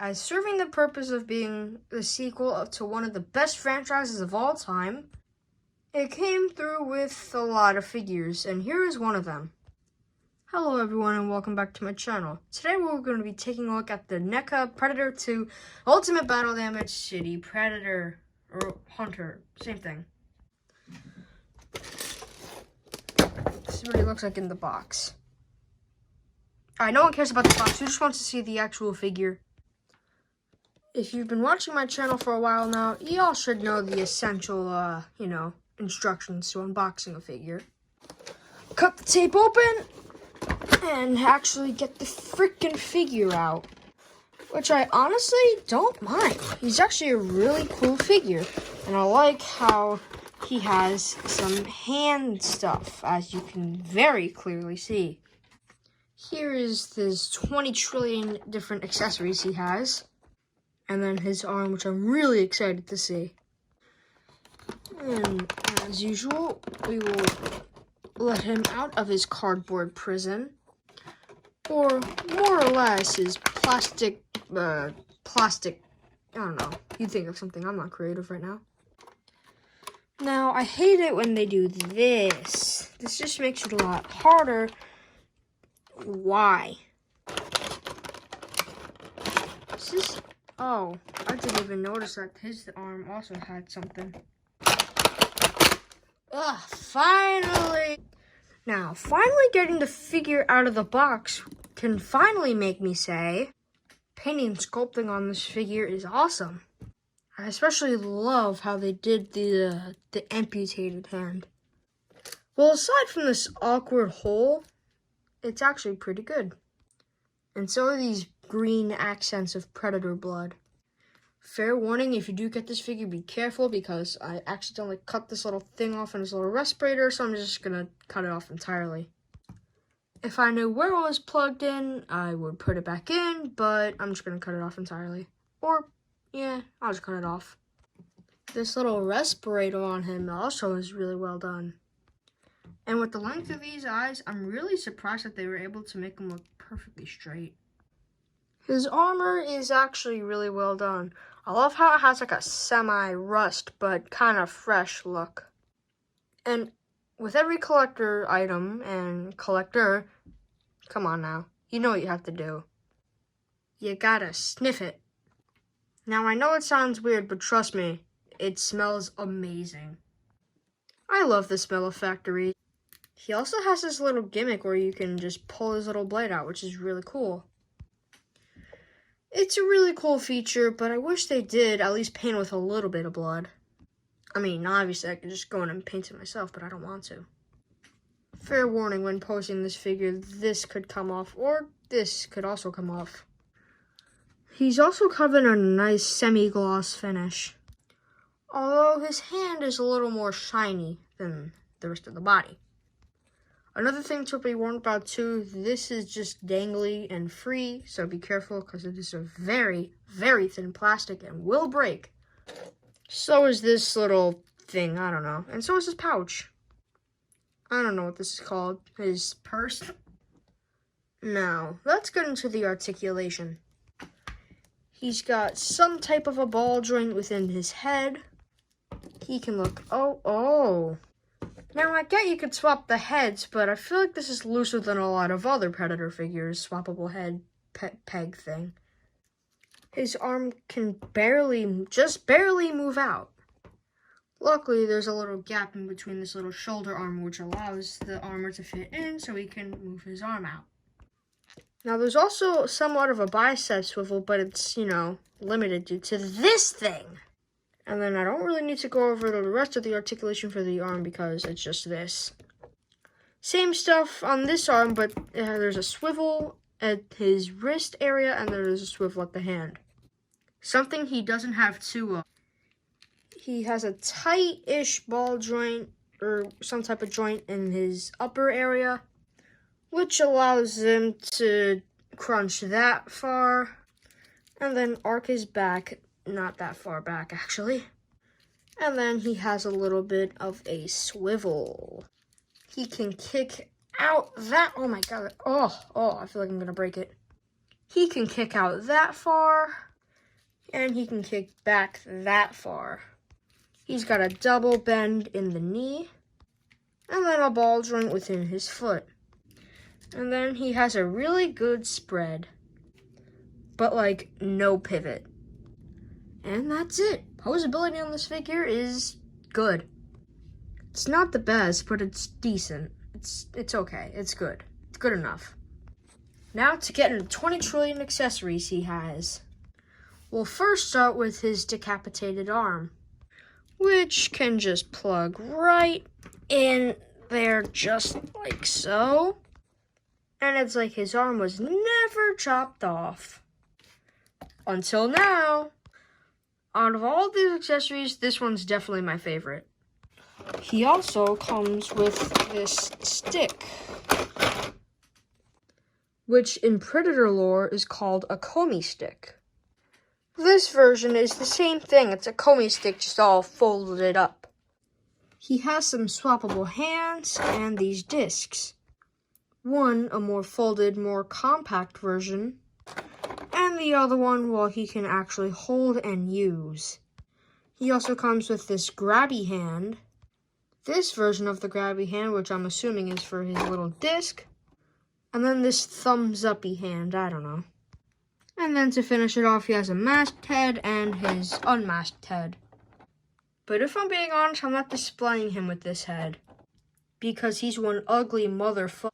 as serving the purpose of being the sequel to one of the best franchises of all time. It came through with a lot of figures, and here is one of them. Hello everyone and welcome back to my channel. Today we're going to be taking a look at the NECA Predator 2 Ultimate Battle Damage City Predator, or Hunter, same thing. This is what he looks like in the box. Alright, no one cares about the box, who just wants to see the actual figure? If you've been watching my channel for a while now, y'all should know the essential, instructions to unboxing a figure. Cut the tape open and actually get the freaking figure out, which I honestly don't mind. He's actually a really cool figure, and I like how he has some hand stuff, as you can very clearly see. Here is his 20 trillion different accessories he has, and then his arm, which I'm really excited to see. And as usual, we will let him out of his cardboard prison, or more or less his plastic, I don't know. You think of something. I'm not creative right now. Now, I hate it when they do this. This just makes it a lot harder. Why? Oh, I didn't even notice that his arm also had something. Ugh, finally! Now, finally getting the figure out of the box can finally make me say, painting and sculpting on this figure is awesome. I especially love how they did the amputated hand. Well, aside from this awkward hole, it's actually pretty good. And so are these green accents of predator blood. Fair warning, if you do get this figure, be careful, because I accidentally cut this little thing off in this little respirator, so I'm just gonna cut it off entirely. If I knew where it was plugged in, I would put it back in, but I'm just gonna cut it off entirely. Or, yeah, I'll just cut it off. This little respirator on him also is really well done. And with the length of these eyes, I'm really surprised that they were able to make him look perfectly straight. His armor is actually really well done. I love how it has like a semi-rust but kind of fresh look. And with every collector item and collector, come on now, you know what you have to do. You gotta sniff it. Now I know it sounds weird, but trust me, it smells amazing. I love the smell of factory. He also has this little gimmick where you can just pull his little blade out, which is really cool. It's a really cool feature, but I wish they did at least paint with a little bit of blood. I mean, obviously I could just go in and paint it myself, but I don't want to. Fair warning, when posing this figure, this could come off, or this could also come off. He's also covered in a nice semi-gloss finish, although his hand is a little more shiny than the rest of the body. Another thing to be warned about too, this is just dangly and free, so be careful because it is a very, very thin plastic and will break. So is this little thing, I don't know. And so is his pouch. I don't know what this is called. His purse? Now, let's get into the articulation. He's got some type of a ball joint within his head. He can look, oh. Now, I get you could swap the heads, but I feel like this is looser than a lot of other Predator figures, swappable head peg thing. His arm can just barely move out. Luckily, there's a little gap in between this little shoulder armor, which allows the armor to fit in so he can move his arm out. Now, there's also somewhat of a bicep swivel, but it's, limited due to this thing. And then I don't really need to go over the rest of the articulation for the arm because it's just this. Same stuff on this arm, but there's a swivel at his wrist area and there's a swivel at the hand. Something he doesn't have too. He has a tight-ish ball joint or some type of joint in his upper area, which allows him to crunch that far and then arc his back. Not that far back, actually. And then he has a little bit of a swivel. He can kick out that, oh my god, oh, I feel like I'm gonna break it. He can kick out that far, and he can kick back that far. He's got a double bend in the knee, and then a ball joint within his foot. And then he has a really good spread, but like no pivot. And that's it. Posability on this figure is good. It's not the best, but it's decent. It's okay. It's good. It's good enough. Now to get into 20 trillion accessories he has. We'll first start with his decapitated arm, which can just plug right in there just like so. And it's like his arm was never chopped off. Until now. Out of all these accessories, this one's definitely my favorite. He also comes with this stick, which in Predator lore is called a Comey stick. This version is the same thing. It's a Comey stick, just all folded up. He has some swappable hands and these discs. One, a more folded, more compact version, and the other one, well, he can actually hold and use. He also comes with this grabby hand. This version of the grabby hand, which I'm assuming is for his little disc. And then this thumbs-uppy hand, I don't know. And then to finish it off, he has a masked head and his unmasked head. But if I'm being honest, I'm not displaying him with this head, because he's one ugly motherfucker.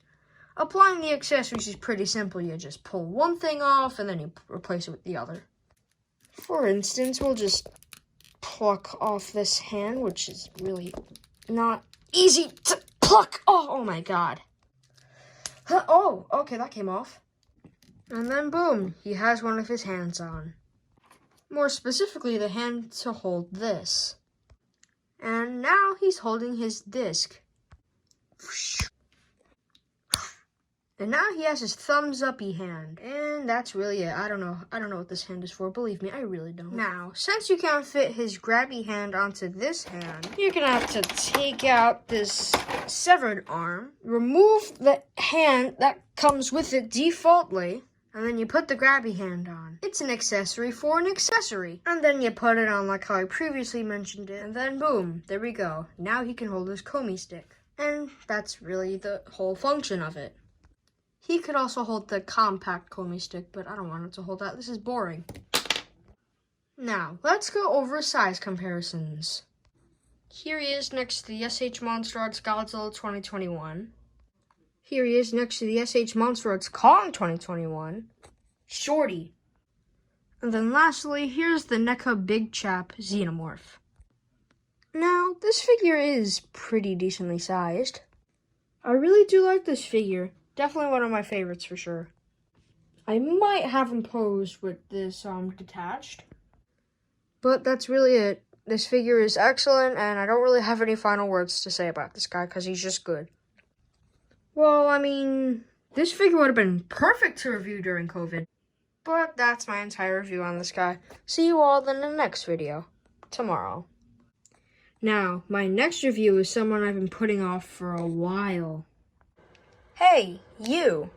Applying the accessories is pretty simple. You just pull one thing off and then you replace it with the other. For instance, we'll just pluck off this hand, which is really not easy to pluck. Oh my god. Oh, okay, that came off. And then boom, he has one of his hands on. More specifically, the hand to hold this. And now he's holding his disc. And now he has his thumbs-uppy hand. And that's really it. I don't know what this hand is for. Believe me, I really don't. Now, since you can't fit his grabby hand onto this hand, you're gonna have to take out this severed arm, remove the hand that comes with it defaultly, and then you put the grabby hand on. It's an accessory for an accessory. And then you put it on like how I previously mentioned it, and then boom, there we go. Now he can hold his Comey stick. And that's really the whole function of it. He could also hold the compact Comey stick, but I don't want him to hold that. This is boring. Now, let's go over size comparisons. Here he is next to the SH Monster Arts Godzilla 2021. Here he is next to the SH Monster Arts Kong 2021. Shorty. And then lastly, here's the NECA Big Chap Xenomorph. Now, this figure is pretty decently sized. I really do like this figure. Definitely one of my favorites for sure. I might have him posed with this detached. But that's really it. This figure is excellent, and I don't really have any final words to say about this guy because he's just good. Well, I mean, this figure would have been perfect to review during COVID. But that's my entire review on this guy. See you all in the next video, tomorrow. Now, my next review is someone I've been putting off for a while. Hey, you.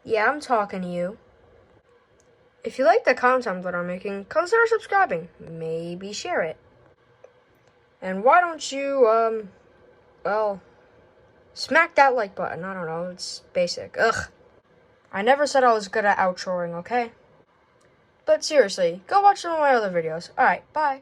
Yeah, I'm talking to you. If you like the content that I'm making, consider subscribing. Maybe share it. And why don't you, well, smack that like button. I don't know, it's basic. Ugh. I never said I was good at outroing, okay? But seriously, go watch some of my other videos. Alright, bye.